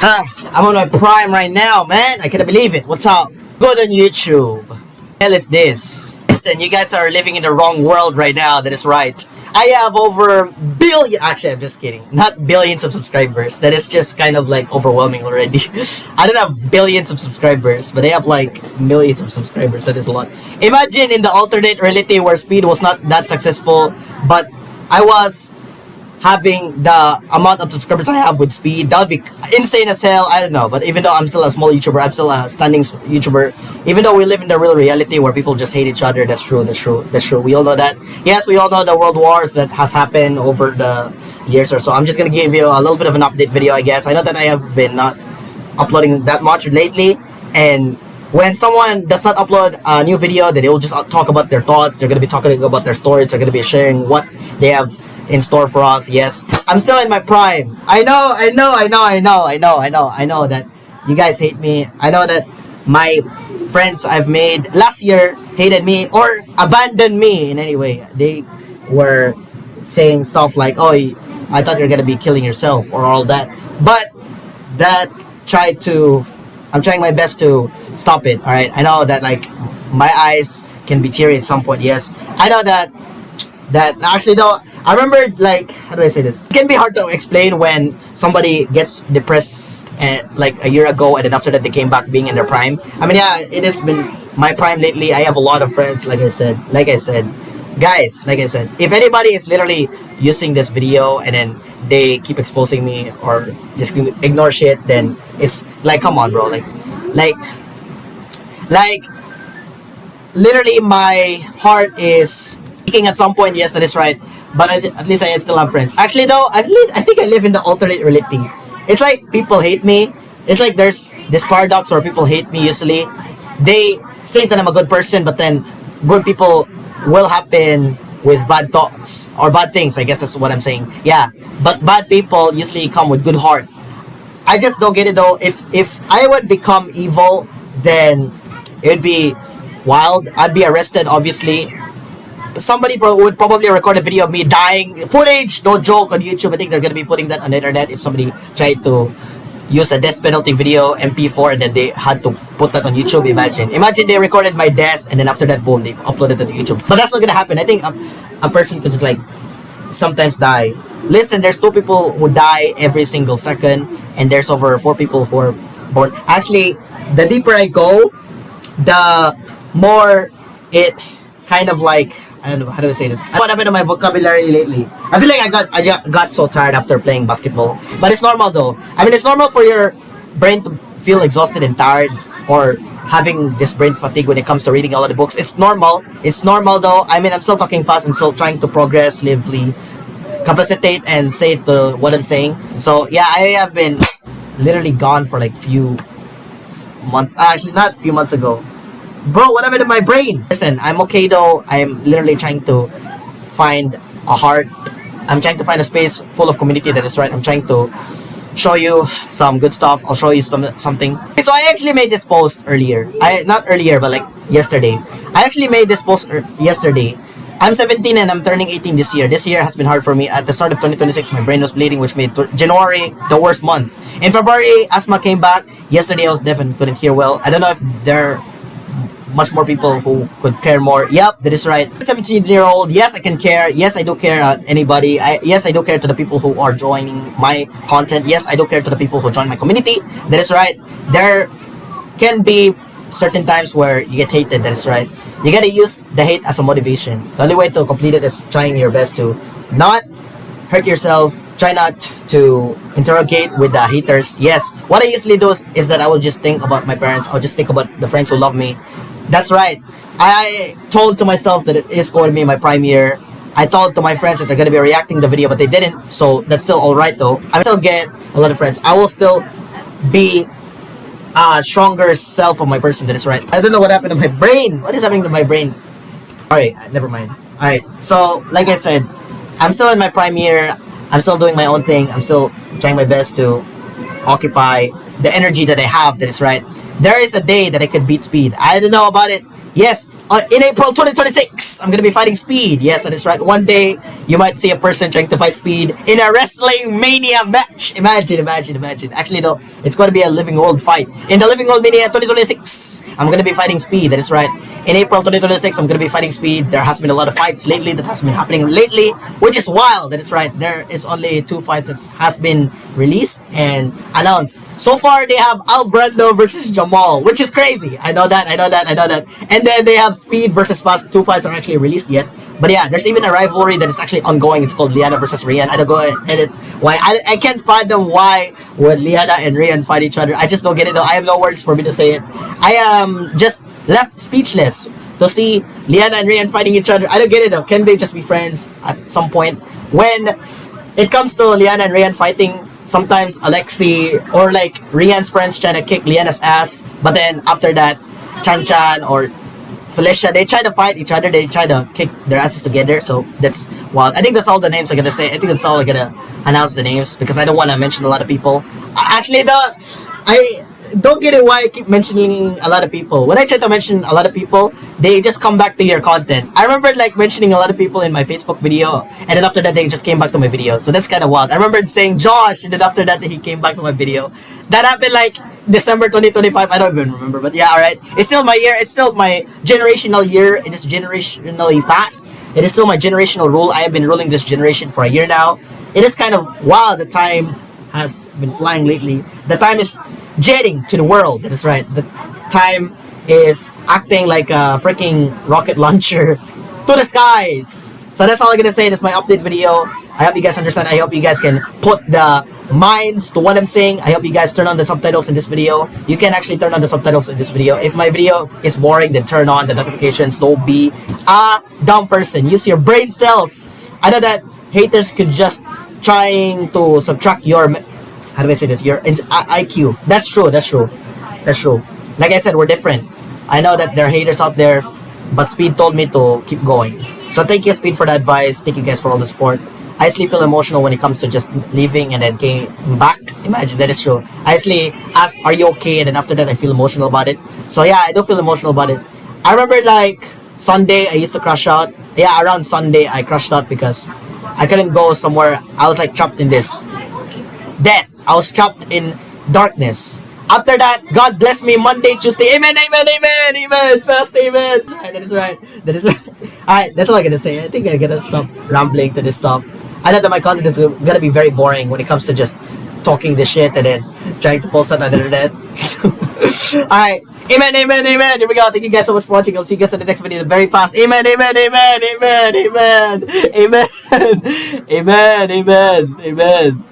I'm on my prime right now, man. I can't believe it. What's up? Good on YouTube. Hell is this? Listen, you guys are living in the wrong world right now. That is right. I have over billion. Actually, I'm just kidding. Not billions of subscribers. That is just kind of like overwhelming already. I don't have billions of subscribers, but I have like millions of subscribers. That is a lot. Imagine in the alternate reality where Speed was not that successful, but I was having the amount of subscribers I have with Speed. That would be insane as hell. I don't know, but even though I'm still a small YouTuber, I'm still a standing YouTuber. Even though we live in the real reality where people just hate each other, that's true. We all know that. Yes, we all know the world wars that has happened over the years or so. I'm just gonna give you a little bit of an update video, I guess. I know that I have been not uploading that much lately, and when someone does not upload a new video, then they will just talk about their thoughts. They're gonna be talking about their stories. They're gonna be sharing what they have in store for us. Yes, I'm still in my prime. I know that you guys hate me. I know that my friends I've made last year hated me or abandoned me in any way. They were saying stuff like, "Oh, I thought you're gonna be killing yourself" or all that. But that I'm trying my best to stop it. All right, I know that like my eyes can be teary at some point. Yes, I know that actually though. I remember, like, how do I say this? It can be hard to explain when somebody gets depressed like a year ago, and then after that they came back being in their prime. I mean, yeah, it has been my prime lately. I have a lot of friends, like I said, guys, like I said, if anybody is literally using this video and then they keep exposing me or just ignore shit, then it's like, come on, bro, like, literally my heart is speaking at some point. Yes, that is right. But at least I still have friends. Actually, though, I think I live in the alternate reality. It's like people hate me. It's like there's this paradox where people hate me usually. They think that I'm a good person, but then good people will happen with bad thoughts or bad things. I guess that's what I'm saying. Yeah, but bad people usually come with good heart. I just don't get it though. If I would become evil, then it would be wild. I'd be arrested, obviously. Somebody would probably record a video of me dying, footage, no joke, on YouTube. I think they're gonna be putting that on the internet if somebody tried to use a death penalty video MP4 and then they had to put that on YouTube. Imagine they recorded my death and then after that, boom, they uploaded it to YouTube. But that's not gonna happen. I think a person could just like sometimes die. Listen, there's 2 people who die every single second, and there's over 4 people who are born. Actually, the deeper I go, the more it kind of like, I don't know how do I say this. What happened to my vocabulary lately? I feel like I got so tired after playing basketball. But it's normal though. I mean, it's normal for your brain to feel exhausted and tired, or having this brain fatigue when it comes to reading a lot of books. It's normal. It's normal though. I mean, I'm still talking fast. I'm still trying to progressively capacitate and say to what I'm saying. So yeah, I have been literally gone for like few months. Actually, not few months ago. Bro, what happened to my brain? Listen, I'm okay though. I'm literally trying to find a heart. I'm trying to find a space full of community. That is right. I'm trying to show you some good stuff. I'll show you something. So I actually made this post earlier. Not earlier, but like yesterday. I actually made this post yesterday. I'm 17 and I'm turning 18 this year. This year has been hard for me. At the start of 2026, my brain was bleeding, which made January the worst month. In February, asthma came back. Yesterday, I was deaf and couldn't hear well. I don't know if there much more people who could care more. Yep, that is right. 17-year-old, yes, I can care. Yes, I do care anybody. Yes, I do care to the people who are joining my content. Yes, I do care to the people who join my community. That is right. There can be certain times where you get hated. That is right. You gotta use the hate as a motivation. The only way to complete it is trying your best to not hurt yourself. Try not to interrogate with the haters. Yes, what I usually do is that I will just think about my parents. I'll just think about the friends who love me. That's right. I told to myself that it is going to be my prime year. I told to my friends that they're going to be reacting the video, but they didn't. So that's still alright though. I still get a lot of friends. I will still be a stronger self of my person. That is right. I don't know what happened to my brain. What is happening to my brain? Alright, never mind. Alright, so like I said, I'm still in my prime year. I'm still doing my own thing. I'm still trying my best to occupy the energy that I have. That is right. There is a day that I could beat Speed. I don't know about it. Yes, in April 2026, I'm gonna be fighting Speed. Yes, that is right. One day, you might see a person trying to fight Speed in a Wrestling Mania match. Imagine. Actually, though, it's gonna be a Living World fight. In the Living World Mania 2026, I'm gonna be fighting Speed. That is right. In April 2026, I'm gonna be fighting Speed. There has been a lot of fights lately that has been happening lately, which is wild. That is right. There is only 2 fights that has been released and announced. So far, they have Al Brando versus Jamal, which is crazy. I know that. And then they have Speed versus Fast. 2 fights are actually released yet. But yeah, there's even a rivalry that is actually ongoing. It's called Liana versus Rian. I don't go edit why. I can't fathom why would Liana and Rian fight each other. I just don't get it though. I have no words for me to say it. I am just left speechless to see Liana and Rian fighting each other. I don't get it though. Can they just be friends at some point? When it comes to Liana and Rian fighting, sometimes Alexi or like Rian's friends trying to kick Liana's ass, but then after that, Chan Chan or Felicia, they try to fight each other. They try to kick their asses together. So that's wild. I think that's all the names I'm gonna say. I think that's all I'm gonna announce the names because I don't want to mention a lot of people. Actually, I don't get it why I keep mentioning a lot of people. When I try to mention a lot of people, they just come back to your content. I remember like mentioning a lot of people in my Facebook video, and then after that they just came back to my video. So that's kind of wild. I remember saying Josh, and then after that he came back to my video. That happened like December 2025. I don't even remember, but yeah, alright. It's still my year. It's still my generational year. It is generationally fast. It is still my generational rule. I have been ruling this generation for a year now. It is kind of wild. The time has been flying lately. The time is jetting to the world. That is right. The time is acting like a freaking rocket launcher to the skies. So that's all I'm gonna say. That's my update video. I hope you guys understand. I hope you guys can put the minds to what I'm saying. I hope you guys turn on the subtitles in this video. You can actually turn on the subtitles in this video. If my video is boring, then turn on the notifications. Don't be a dumb person. Use your brain cells. I know that haters could just trying to subtract your, how do I say this, your IQ. That's true. Like I said, we're different. I know that there are haters out there, but Speed told me to keep going. So thank you, Speed, for the advice. Thank you guys for all the support. I actually feel emotional when it comes to just leaving and then came back. Imagine, that is true. I actually asked, are you okay? And then after that, I feel emotional about it. So yeah, I do feel emotional about it. I remember like Sunday, I used to crash out. Yeah, around Sunday, I crashed out because I couldn't go somewhere. I was like trapped in this death. I was trapped in darkness. After that, God bless me Monday, Tuesday. Amen. Fast, amen. Right, that is right. Alright, that's all I'm gonna say. I think I'm gonna stop rambling to this stuff. I know that my content is gonna be very boring when it comes to just talking this shit and then trying to post it on the internet. Alright. Amen. Here we go. Thank you guys so much for watching. I'll see you guys in the next video very fast. Amen. Amen.